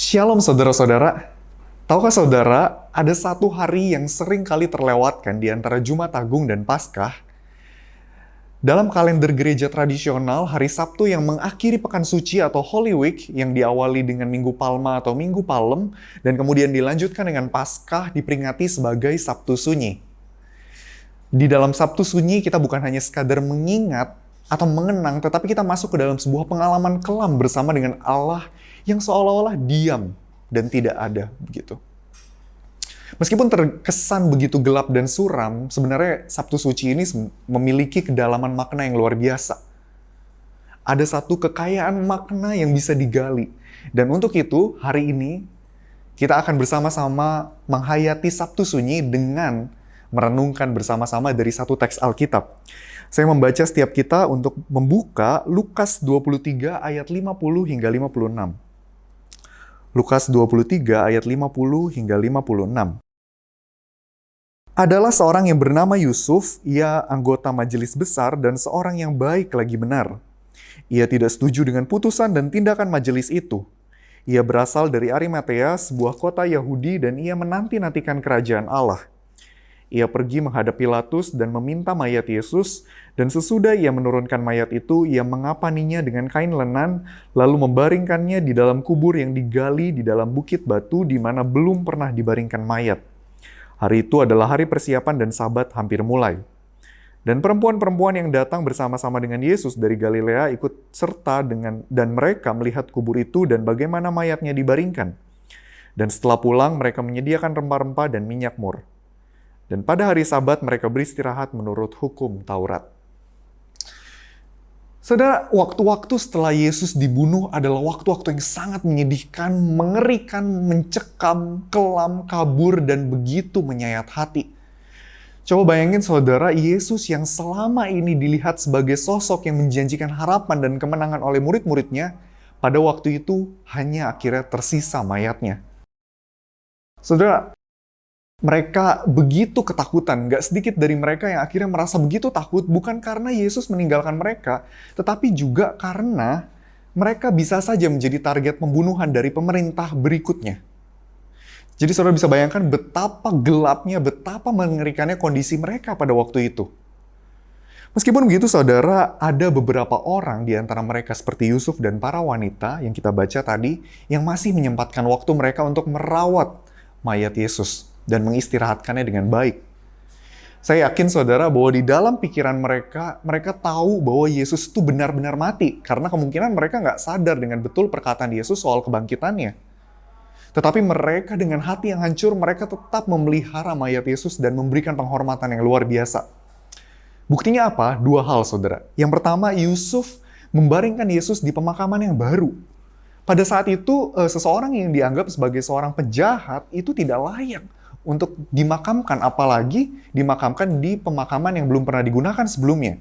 Shalom saudara-saudara. Tahukah saudara, ada satu hari yang sering kali terlewatkan di antara Jumat Agung dan Paskah. Dalam kalender gereja tradisional, hari Sabtu yang mengakhiri Pekan Suci atau Holy Week yang diawali dengan Minggu Palma atau Minggu Palem dan kemudian dilanjutkan dengan Paskah diperingati sebagai Sabtu Sunyi. Di dalam Sabtu Sunyi kita bukan hanya sekadar mengingat atau mengenang, tetapi kita masuk ke dalam sebuah pengalaman kelam bersama dengan Allah yang seolah-olah diam dan tidak ada begitu. Meskipun terkesan begitu gelap dan suram, sebenarnya Sabtu Suci ini memiliki kedalaman makna yang luar biasa. Ada satu kekayaan makna yang bisa digali. Dan untuk itu, hari ini kita akan bersama-sama menghayati Sabtu Sunyi dengan merenungkan bersama-sama dari satu teks Alkitab. Saya membaca setiap kita untuk membuka Lukas 23 ayat 50 hingga 56. Lukas 23 ayat 50 hingga 56. Adalah seorang yang bernama Yusuf, ia anggota majelis besar dan seorang yang baik lagi benar. Ia tidak setuju dengan putusan dan tindakan majelis itu. Ia berasal dari Arimatea, sebuah kota Yahudi, dan ia menanti-nantikan kerajaan Allah. Ia pergi menghadap Pilatus dan meminta mayat Yesus, dan sesudah ia menurunkan mayat itu, ia mengapaninya dengan kain lenan, lalu membaringkannya di dalam kubur yang digali di dalam bukit batu di mana belum pernah dibaringkan mayat. Hari itu adalah hari persiapan dan Sabat hampir mulai. Dan perempuan-perempuan yang datang bersama-sama dengan Yesus dari Galilea ikut serta dan mereka melihat kubur itu dan bagaimana mayatnya dibaringkan. Dan setelah pulang mereka menyediakan rempah-rempah dan minyak mur. Dan pada hari Sabat mereka beristirahat menurut hukum Taurat. Saudara, waktu-waktu setelah Yesus dibunuh adalah waktu-waktu yang sangat menyedihkan, mengerikan, mencekam, kelam, kabur, dan begitu menyayat hati. Coba bayangin saudara, Yesus yang selama ini dilihat sebagai sosok yang menjanjikan harapan dan kemenangan oleh murid-muridnya, pada waktu itu hanya akhirnya tersisa mayatnya. Saudara, mereka begitu ketakutan, gak sedikit dari mereka yang akhirnya merasa begitu takut, bukan karena Yesus meninggalkan mereka, tetapi juga karena mereka bisa saja menjadi target pembunuhan dari pemerintah berikutnya. Jadi saudara bisa bayangkan betapa gelapnya, betapa mengerikannya kondisi mereka pada waktu itu. Meskipun begitu saudara, ada beberapa orang di antara mereka seperti Yusuf dan para wanita yang kita baca tadi, yang masih menyempatkan waktu mereka untuk merawat mayat Yesus dan mengistirahatkannya dengan baik. Saya yakin saudara bahwa di dalam pikiran mereka tahu bahwa Yesus itu benar-benar mati, karena kemungkinan mereka nggak sadar dengan betul perkataan Yesus soal kebangkitannya. Tetapi mereka dengan hati yang hancur, mereka tetap memelihara mayat Yesus dan memberikan penghormatan yang luar biasa. Buktinya apa? Dua hal saudara. Yang pertama, Yusuf membaringkan Yesus di pemakaman yang baru. Pada saat itu, seseorang yang dianggap sebagai seorang penjahat itu tidak layak untuk dimakamkan, apalagi dimakamkan di pemakaman yang belum pernah digunakan sebelumnya.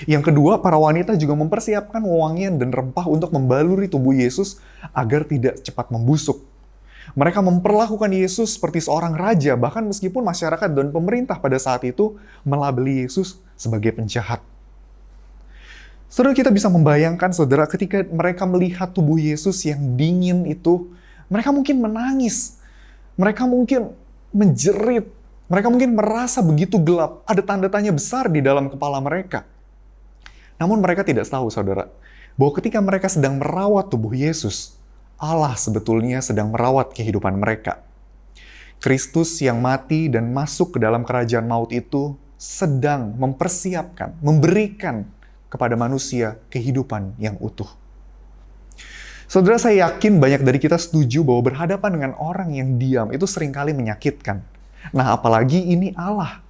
Yang kedua, para wanita juga mempersiapkan wewangian dan rempah untuk membaluri tubuh Yesus agar tidak cepat membusuk. Mereka memperlakukan Yesus seperti seorang raja, bahkan meskipun masyarakat dan pemerintah pada saat itu melabeli Yesus sebagai penjahat. Saudara, kita bisa membayangkan saudara ketika mereka melihat tubuh Yesus yang dingin itu, mereka mungkin menangis. Mereka mungkin menjerit, mereka mungkin merasa begitu gelap, ada tanda tanya besar di dalam kepala mereka. Namun mereka tidak tahu, saudara, bahwa ketika mereka sedang merawat tubuh Yesus, Allah sebetulnya sedang merawat kehidupan mereka. Kristus yang mati dan masuk ke dalam kerajaan maut itu sedang mempersiapkan, memberikan kepada manusia kehidupan yang utuh. Saudara, saya yakin banyak dari kita setuju bahwa berhadapan dengan orang yang diam itu seringkali menyakitkan. Nah, apalagi ini Allah.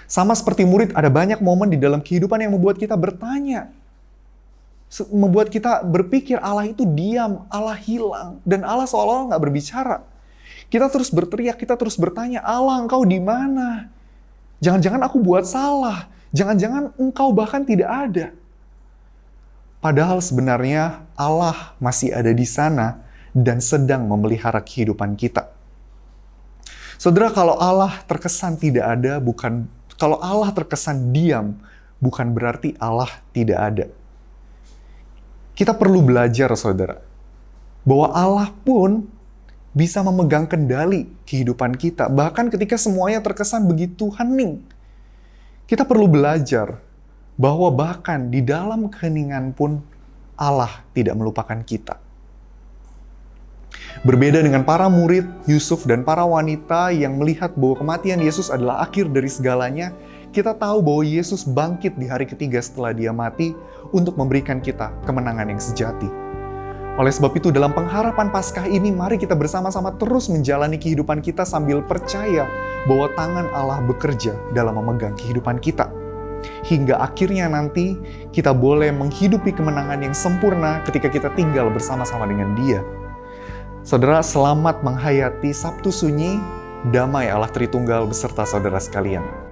Sama seperti murid, ada banyak momen di dalam kehidupan yang membuat kita bertanya. Membuat kita berpikir Allah itu diam, Allah hilang, dan Allah seolah-olah nggak berbicara. Kita terus berteriak, kita terus bertanya, Allah engkau di mana? Jangan-jangan aku buat salah. Jangan-jangan engkau bahkan tidak ada. Padahal sebenarnya Allah masih ada di sana dan sedang memelihara kehidupan kita. Saudara, kalau Allah terkesan tidak ada, kalau Allah terkesan diam, bukan berarti Allah tidak ada. Kita perlu belajar, saudara. Bahwa Allah pun bisa memegang kendali kehidupan kita. Bahkan ketika semuanya terkesan begitu hening. Kita perlu belajar bahwa bahkan di dalam keheningan pun Allah tidak melupakan kita. Berbeda dengan para murid Yusuf dan para wanita yang melihat bahwa kematian Yesus adalah akhir dari segalanya, kita tahu bahwa Yesus bangkit di hari ketiga setelah dia mati untuk memberikan kita kemenangan yang sejati. Oleh sebab itu, dalam pengharapan Paskah ini, mari kita bersama-sama terus menjalani kehidupan kita sambil percaya bahwa tangan Allah bekerja dalam memegang kehidupan kita. Hingga akhirnya nanti kita boleh menghidupi kemenangan yang sempurna ketika kita tinggal bersama-sama dengan Dia. Saudara, selamat menghayati Sabtu Sunyi, damai Allah Tritunggal beserta saudara sekalian.